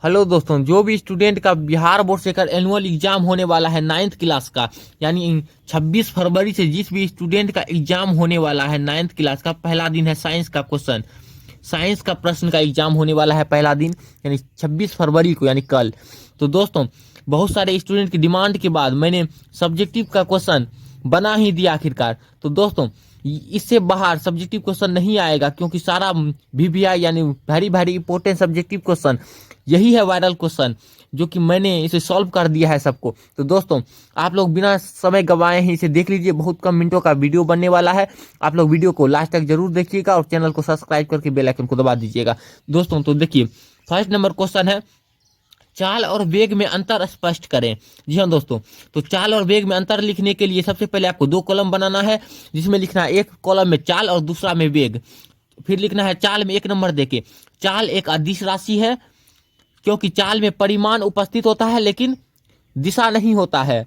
Hello दोस्तों, जो भी स्टूडेंट का बिहार बोर्ड से कर एनुअल एग्जाम होने वाला है 9th क्लास का, यानी 26 फरवरी से जिस भी स्टूडेंट का एग्जाम होने वाला है 9th क्लास का, पहला दिन है साइंस का क्वेश्चन, साइंस का प्रश्न का एग्जाम होने वाला है पहला दिन, यानी 26 फरवरी को, यानी कल। तो दोस्तों, बहुत सारे स्टूडेंट की डिमांड के बाद मैंने सब्जेक्टिव का क्वेश्चन बना ही दिया आखिरकार। तो दोस्तों, इससे बाहर सब्जेक्टिव क्वेश्चन नहीं आएगा, क्योंकि सारा VVI यानी very very important subjective question यही है, वायरल क्वेश्चन, जो कि मैंने इसे सॉल्व कर दिया है सबको। तो दोस्तों, आप लोग बिना समय गवाए ही इसे देख लीजिए, बहुत कम मिनटों का वीडियो बनने वाला है। आप लोग वीडियो को लास्ट तक जरूर देखिएगा और चैनल को सब्सक्राइब करके बेल आइकन को दबा दीजिएगा। दोस्तों, तो देखिए, फर्स्ट नंबर क्वेश्चन है, चाल और वेग में अंतर स्पष्ट करें। जी हाँ दोस्तों, तो चाल और वेग में अंतर लिखने के लिए सबसे पहले आपको दो कॉलम बनाना है, जिसमें लिखना है एक कॉलम में चाल और दूसरा में वेग। फिर लिखना है चाल में 1 नंबर देके, चाल एक अदिश राशि है, क्योंकि चाल में परिमाण उपस्थित होता है लेकिन दिशा नहीं होता है।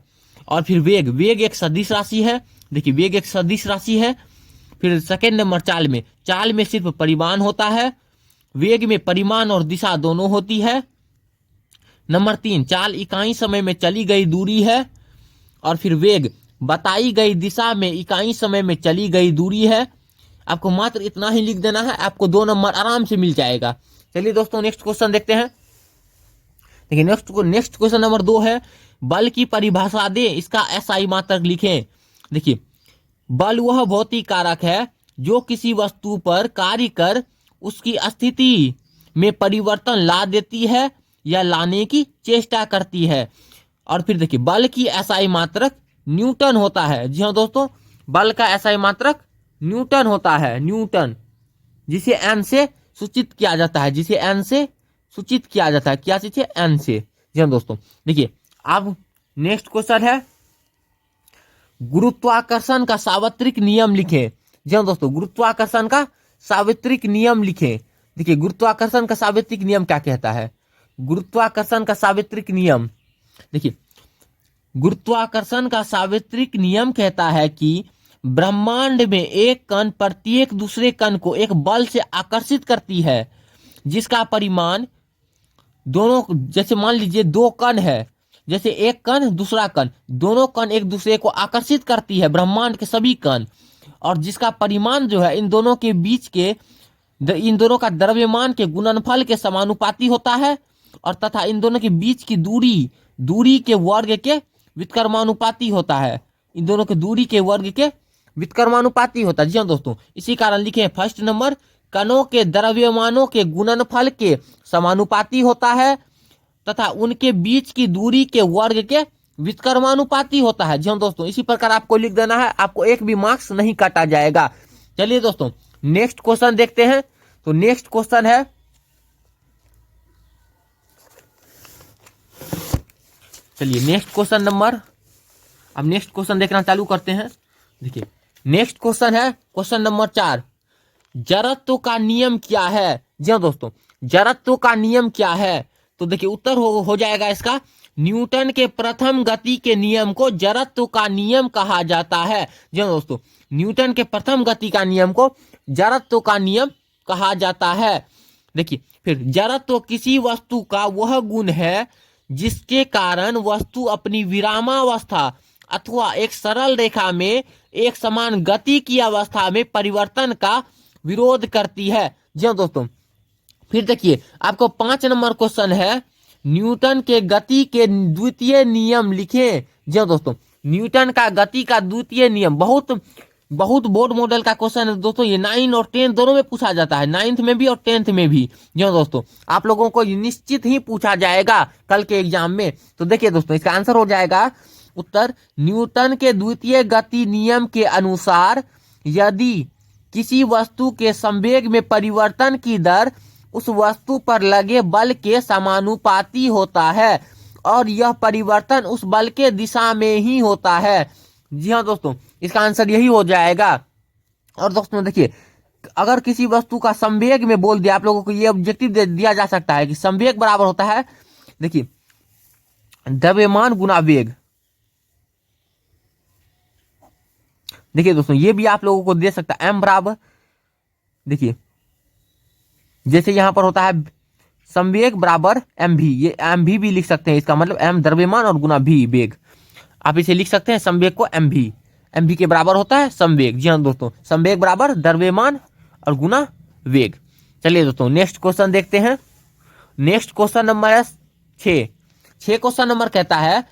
और फिर वेग, वेग एक सदिश राशि है। देखिए, वेग एक सदिश राशि है। फिर सेकेंड नंबर चाल में सिर्फ परिमाण होता है, वेग में परिमाण और दिशा दोनों होती है। नंबर 3, चाल इकाई समय में चली गई दूरी है। और फिर वेग बताई गई दिशा में इकाई समय में चली गई दूरी है। आपको मात्र इतना ही लिख देना है, आपको 2 नंबर आराम से मिल जाएगा। चलिए दोस्तों, नेक्स्ट क्वेश्चन देखते हैं। देखिए, नेक्स्ट क्वेश्चन नंबर 2 है, बल की परिभाषा दे, इसका SI मात्रक लिखें। देखिए, बल वह भौतिक कारक है जो किसी वस्तु पर कार्य कर उसकी स्थिति में परिवर्तन ला देती है या लाने की चेष्टा करती है। और फिर देखिए, बल की SI मात्रक न्यूटन होता है। जी हाँ दोस्तों, बल का SI मात्रक न्यूटन होता है, न्यूटन, जिसे N से सूचित किया जाता है, जिसे N से सूचित किया जाता है, क्या चीज है, N से। जी हाँ दोस्तों, देखिए, अब नेक्स्ट क्वेश्चन है, गुरुत्वाकर्षण का सार्वत्रिक नियम लिखें। जी हाँ दोस्तों, गुरुत्वाकर्षण का सार्वत्रिक नियम लिखें। देखिए, गुरुत्वाकर्षण का सार्वत्रिक नियम क्या कहता है, गुरुत्वाकर्षण का सार्वत्रिक नियम, देखिए, गुरुत्वाकर्षण का सार्वत्रिक नियम कहता है कि ब्रह्मांड में एक कण प्रत्येक दूसरे कण को एक बल से आकर्षित करती है, जिसका परिमाण दोनों, जैसे मान लीजिए 2 कण है, जैसे एक कण दूसरा कण, दोनों कण एक दूसरे को आकर्षित करती है, ब्रह्मांड के सभी कण, और जिसका परिमाण जो है इन दोनों के बीच के, इन दोनों का द्रव्यमान के गुणनफल के समानुपाती होता है, और तथा इन दोनों के बीच की दूरी के वर्ग के व्युत्क्रमानुपाती होता है, इन दोनों के दूरी के वर्ग के व्युत्क्रमानुपाती होता है। जी हाँ दोस्तों, इसी कारण लिखे फर्स्ट नंबर, कणों के द्रव्यमानों के गुणनफल के समानुपाती होता है तथा उनके बीच की दूरी के वर्ग के व्युत्क्रमानुपाती होता है। जी हाँ दोस्तों, इसी प्रकार आपको लिख देना है, आपको एक भी मार्क्स नहीं काटा जाएगा। चलिए दोस्तों, नेक्स्ट क्वेश्चन देखते हैं। तो नेक्स्ट क्वेश्चन है, चलिए नेक्स्ट क्वेश्चन नंबर, अब नेक्स्ट क्वेश्चन देखना चालू करते हैं। देखिए, नेक्स्ट क्वेश्चन है क्वेश्चन नंबर 4, जड़त्व का नियम क्या है। जी हाँ दोस्तों, जड़त्व का नियम क्या है, तो देखिए उत्तर हो जाएगा इसका, न्यूटन के प्रथम गति के नियम को जड़त्व का नियम कहा जाता है। जी हाँ दोस्तों, न्यूटन के प्रथम गति का नियम को जड़त्व का नियम कहा जाता है। देखिए, फिर जड़त्व किसी वस्तु का वह गुण है जिसके कारण वस्तु अपनी विरामावस्था अथवा एक सरल रेखा में एक समान गति की अवस्था में परिवर्तन का विरोध करती है। जी हाँ दोस्तों, फिर देखिए, आपको 5 नंबर क्वेश्चन है, न्यूटन के गति के द्वितीय नियम लिखें। जी हाँ दोस्तों, न्यूटन का गति का द्वितीय नियम बहुत बोर्ड मॉडल का क्वेश्चन है दोस्तों, ये 9 और 10 दोनों में पूछा जाता है, 9th में भी और 10th में भी। जी हाँ दोस्तों, आप लोगों को निश्चित ही पूछा जाएगा कल के एग्जाम में। तो देखिए दोस्तों, इसका आंसर हो जाएगा उत्तर, न्यूटन के द्वितीय गति नियम के अनुसार यदि किसी वस्तु के संवेग में परिवर्तन की दर उस वस्तु पर लगे बल के समानुपाती होता है और यह परिवर्तन उस बल के दिशा में ही होता है। जी हाँ दोस्तों, इसका आंसर यही हो जाएगा। और दोस्तों देखिए, अगर किसी वस्तु का संवेग में बोल दिया, आप लोगों को ये ऑब्जेक्टिव दिया जा सकता है कि संवेग बराबर होता है, देखिए, द्रव्यमान गुना वेग। देखिए दोस्तों, ये भी आप लोगों को दे सकता है, m बराबर, देखिए जैसे यहां पर होता है संवेग बराबर एम भी, ये एम भी लिख सकते हैं, इसका मतलब एम द्रव्यमान और गुना भी वेग, आप इसे लिख सकते हैं संवेग को एम भी के बराबर होता है संवेग। जी हाँ दोस्तों, संवेग बराबर द्रव्यमान और गुना वेग। चलिए दोस्तों नेक्स्ट क्वेश्चन देखते हैं। नेक्स्ट क्वेश्चन नंबर है 6 क्वेश्चन नंबर कहता है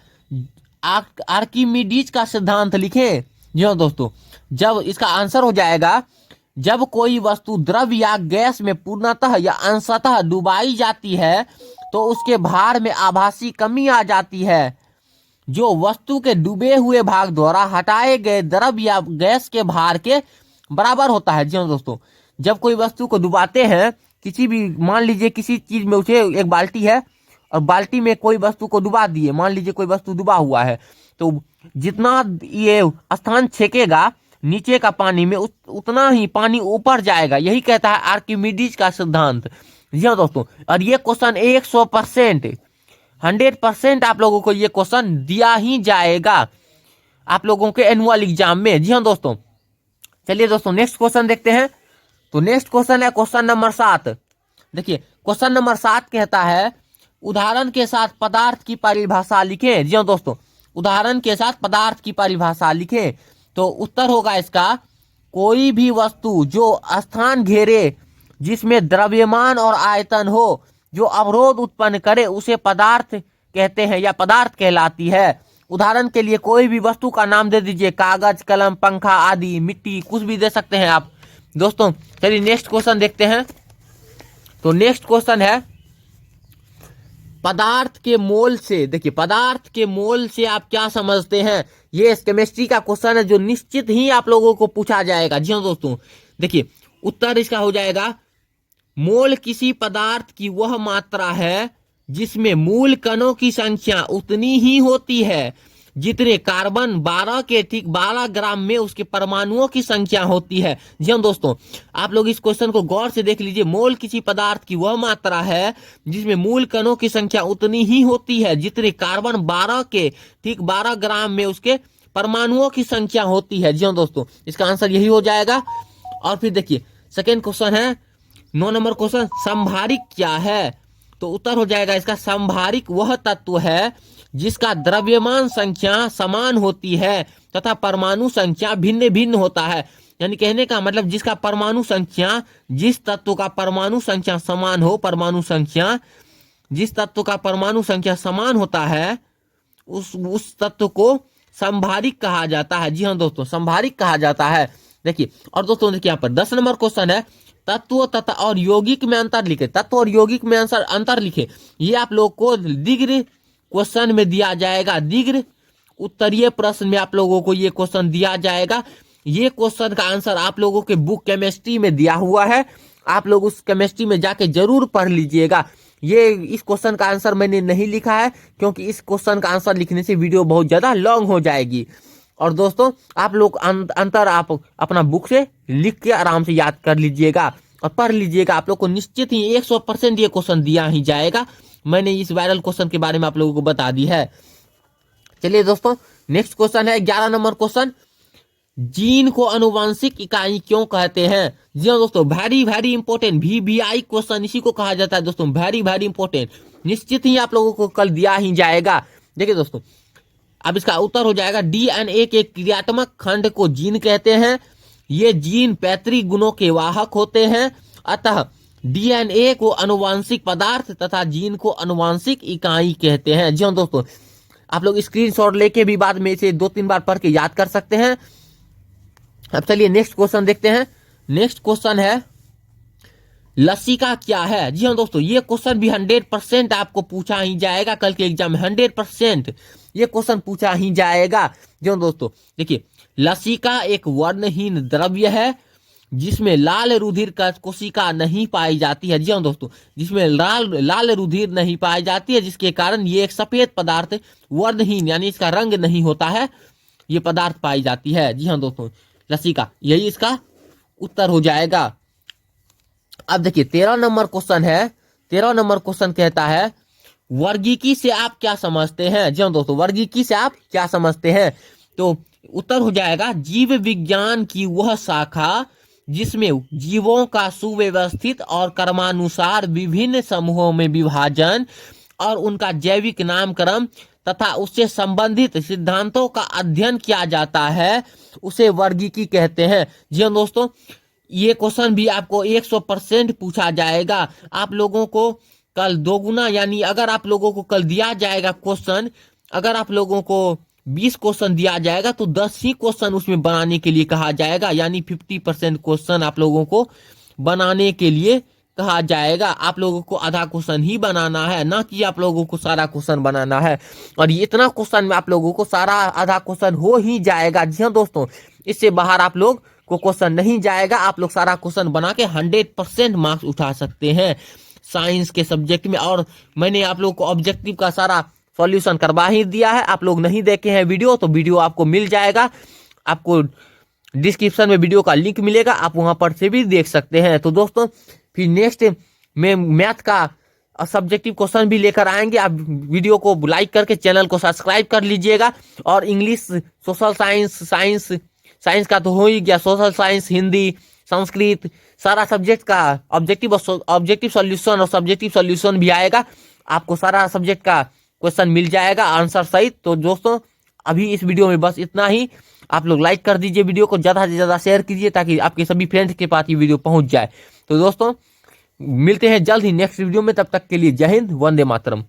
आर्किमिडीज का सिद्धांत लिखें। जी हाँ दोस्तों, जब इसका आंसर हो जाएगा, जब कोई वस्तु द्रव या गैस में पूर्णतः या अंशतः डुबाई जाती है तो उसके भार में आभासी कमी आ जाती है, जो वस्तु के डूबे हुए भाग द्वारा हटाए गए द्रव या गैस के भार के बराबर होता है। जी हाँ दोस्तों, जब कोई वस्तु को डुबाते हैं, किसी भी, मान लीजिए किसी चीज में, उसे एक बाल्टी है और बाल्टी में कोई वस्तु को डुबा दिए, मान लीजिए कोई वस्तु डुबा हुआ है, तो जितना ये स्थान छेकेगा नीचे का पानी में उतना ही पानी ऊपर जाएगा। यही कहता है आर्किमिडीज का सिद्धांत। जी हाँ दोस्तों, और ये क्वेश्चन 100% आप लोगों को ये क्वेश्चन दिया ही जाएगा आप लोगों के एनुअल एग्जाम में। जी हाँ दोस्तों, चलिए दोस्तों नेक्स्ट क्वेश्चन देखते हैं। तो नेक्स्ट क्वेश्चन है क्वेश्चन नंबर 7। देखिए क्वेश्चन नंबर 7 कहता है उदाहरण के साथ पदार्थ की परिभाषा लिखें। जी हाँ दोस्तों, उदाहरण के साथ पदार्थ की परिभाषा लिखें। तो उत्तर होगा इसका, कोई भी वस्तु जो स्थान घेरे, जिसमें द्रव्यमान और आयतन हो, जो अवरोध उत्पन्न करे, उसे पदार्थ कहते हैं या पदार्थ कहलाती है। उदाहरण के लिए कोई भी वस्तु का नाम दे दीजिए, कागज, कलम, पंखा आदि, मिट्टी, कुछ भी दे सकते हैं आप दोस्तों। चलिए नेक्स्ट क्वेश्चन देखते हैं। तो नेक्स्ट क्वेश्चन है पदार्थ के मोल से। देखिए पदार्थ के मोल से आप क्या समझते हैं, ये केमिस्ट्री का क्वेश्चन है जो निश्चित ही आप लोगों को पूछा जाएगा। जी हाँ दोस्तों, देखिए उत्तर इसका हो जाएगा, मोल किसी पदार्थ की वह मात्रा है जिसमें मूल कणों की संख्या उतनी ही होती है जितने कार्बन 12 के ठीक 12 ग्राम में उसके परमाणुओं की संख्या होती है। जी हाँ दोस्तों, आप लोग इस क्वेश्चन को गौर से देख लीजिए। मोल किसी पदार्थ की वह मात्रा है जिसमें मूल कणों की संख्या उतनी ही होती है जितने कार्बन 12 के ठीक 12 ग्राम में उसके परमाणुओं की संख्या होती है। जी हाँ दोस्तों, इसका आंसर यही हो जाएगा। और फिर देखिए सेकेंड क्वेश्चन है 9 नंबर क्वेश्चन, संभारिक क्या है। तो उत्तर हो जाएगा इसका, संभारिक वह तत्व है जिसका द्रव्यमान संख्या समान होती है तथा परमाणु संख्या भिन्न भिन्न होता है। यानी कहने का मतलब जिसका परमाणु संख्या, जिस तत्व का परमाणु संख्या समान हो, परमाणु संख्या, जिस तत्व का परमाणु संख्या समान होता है उस तत्व को संभारिक कहा जाता है। जी हाँ दोस्तों, संभारिक कहा जाता है। देखिए और दोस्तों देखिए यहाँ पर 10 नंबर क्वेश्चन है, तत्व तथा और यौगिक में अंतर लिखे। तत्व और यौगिक में अंतर लिखे, ये आप लोग को दीर्घ क्वेश्चन में दिया जाएगा। दीर्घ उत्तरीय प्रश्न में आप लोगों को ये क्वेश्चन दिया जाएगा। ये क्वेश्चन का आंसर आप लोगों के बुक केमिस्ट्री में दिया हुआ है, आप लोग उस केमिस्ट्री में जाके जरूर पढ़ लीजिएगा। ये इस क्वेश्चन का आंसर मैंने नहीं लिखा है क्योंकि इस क्वेश्चन का आंसर लिखने से वीडियो बहुत ज्यादा लॉन्ग हो जाएगी। और दोस्तों आप लोग अंतर आप अपना बुक से लिख के आराम से याद कर लीजिएगा और पढ़ लीजिएगा। आप लोग को निश्चित ही 100% ये क्वेश्चन दिया ही जाएगा। मैंने इस वायरल क्वेश्चन के बारे में आप लोगों को बता दी है। चलिए दोस्तों नेक्स्ट क्वेश्चन है 11 नंबर क्वेश्चन, जीन को अनुवांशिक इकाई क्यों कहते हैं। जी हाँ दोस्तों, वेरी इंपॉर्टेंट VVI क्वेश्चन इसी को कहा जाता है दोस्तों, वेरी इंपॉर्टेंट। निश्चित ही आप लोगों को कल दिया ही जाएगा। देखिए दोस्तों अब इसका उत्तर हो जाएगा, DNA के क्रियात्मक खंड को जीन कहते हैं। ये जीन पैतृक गुणों के वाहक होते हैं, अतः DNA को अनुवांशिक पदार्थ तथा जीन को अनुवांशिक इकाई कहते हैं। जी हाँ दोस्तों, आप लोग स्क्रीनशॉट लेके भी बाद में इसे 2-3 बार पढ़ के याद कर सकते हैं। अब चलिए नेक्स्ट क्वेश्चन देखते हैं। नेक्स्ट क्वेश्चन है लसिका क्या है। जी हाँ दोस्तों, ये क्वेश्चन भी 100% आपको पूछा ही जाएगा कल के एग्जाम में, 100% ये क्वेश्चन पूछा ही जाएगा। जी हाँ दोस्तों, देखिए लसिका एक वर्णहीन द्रव्य है जिसमें लाल रुधिर का कोशिका नहीं पाई जाती है। जी हाँ दोस्तों, जिसमें लाल रुधिर नहीं पाई जाती है, जिसके कारण ये एक सफेद पदार्थ वर्णहीन यानी इसका रंग नहीं होता है, ये पदार्थ पाई जाती है। जी हाँ दोस्तों, लसिका, यही इसका उत्तर हो जाएगा। अब देखिए 13 नंबर क्वेश्चन है। 13 नंबर क्वेश्चन कहता है वर्गीकी से आप क्या समझते हैं। जी हाँ दोस्तों, वर्गीकी से आप क्या समझते हैं। तो उत्तर हो जाएगा, जीव विज्ञान की वह शाखा जिसमें जीवों का सुव्यवस्थित और कर्मानुसार विभिन्न समूहों में विभाजन और उनका जैविक नामकरण तथा उससे संबंधित सिद्धांतों का अध्ययन किया जाता है, उसे वर्गीकी कहते हैं। जी हाँ दोस्तों, ये क्वेश्चन भी आपको 100% पूछा जाएगा। आप लोगों को कल दोगुना, यानी अगर आप लोगों को कल दिया जाएगा क्वेश्चन, अगर आप लोगों को 20 क्वेश्चन दिया जाएगा तो 10 ही क्वेश्चन उसमें बनाने के लिए कहा जाएगा, यानी 50% क्वेश्चन आप लोगों को बनाने के लिए कहा जाएगा। आप लोगों को आधा क्वेश्चन ही बनाना है, ना कि आप लोगों को सारा क्वेश्चन बनाना है। और ये इतना क्वेश्चन में आप लोगों को सारा आधा क्वेश्चन हो ही जाएगा। जी हाँ दोस्तों, इससे बाहर आप लोग को क्वेश्चन नहीं जाएगा। आप लोग सारा क्वेश्चन बना के 100% मार्क्स उठा सकते हैं साइंस के सब्जेक्ट में। और मैंने आप लोग को ऑब्जेक्टिव का सारा सॉल्यूशन करवा ही दिया है। आप लोग नहीं देखे हैं वीडियो तो वीडियो आपको मिल जाएगा, आपको डिस्क्रिप्शन में वीडियो का लिंक मिलेगा, आप वहां पर से भी देख सकते हैं। तो दोस्तों फिर नेक्स्ट में मैथ का सब्जेक्टिव क्वेश्चन भी लेकर आएंगे। आप वीडियो को लाइक करके चैनल को सब्सक्राइब कर लीजिएगा। और इंग्लिश, सोशल साइंस, साइंस का तो हो ही गया, सोशल साइंस, हिंदी, संस्कृत, सारा सब्जेक्ट का ऑब्जेक्टिव सॉल्यूशन और सब्जेक्टिव सॉल्यूशन भी आएगा। आपको सारा सब्जेक्ट का क्वेश्चन मिल जाएगा आंसर सहित। तो दोस्तों अभी इस वीडियो में बस इतना ही। आप लोग लाइक कर दीजिए, वीडियो को ज़्यादा से ज़्यादा शेयर कीजिए ताकि आपके सभी फ्रेंड्स के पास ये वीडियो पहुंच जाए। तो दोस्तों मिलते हैं जल्द ही नेक्स्ट वीडियो में, तब तक के लिए जय हिंद, वंदे मातरम।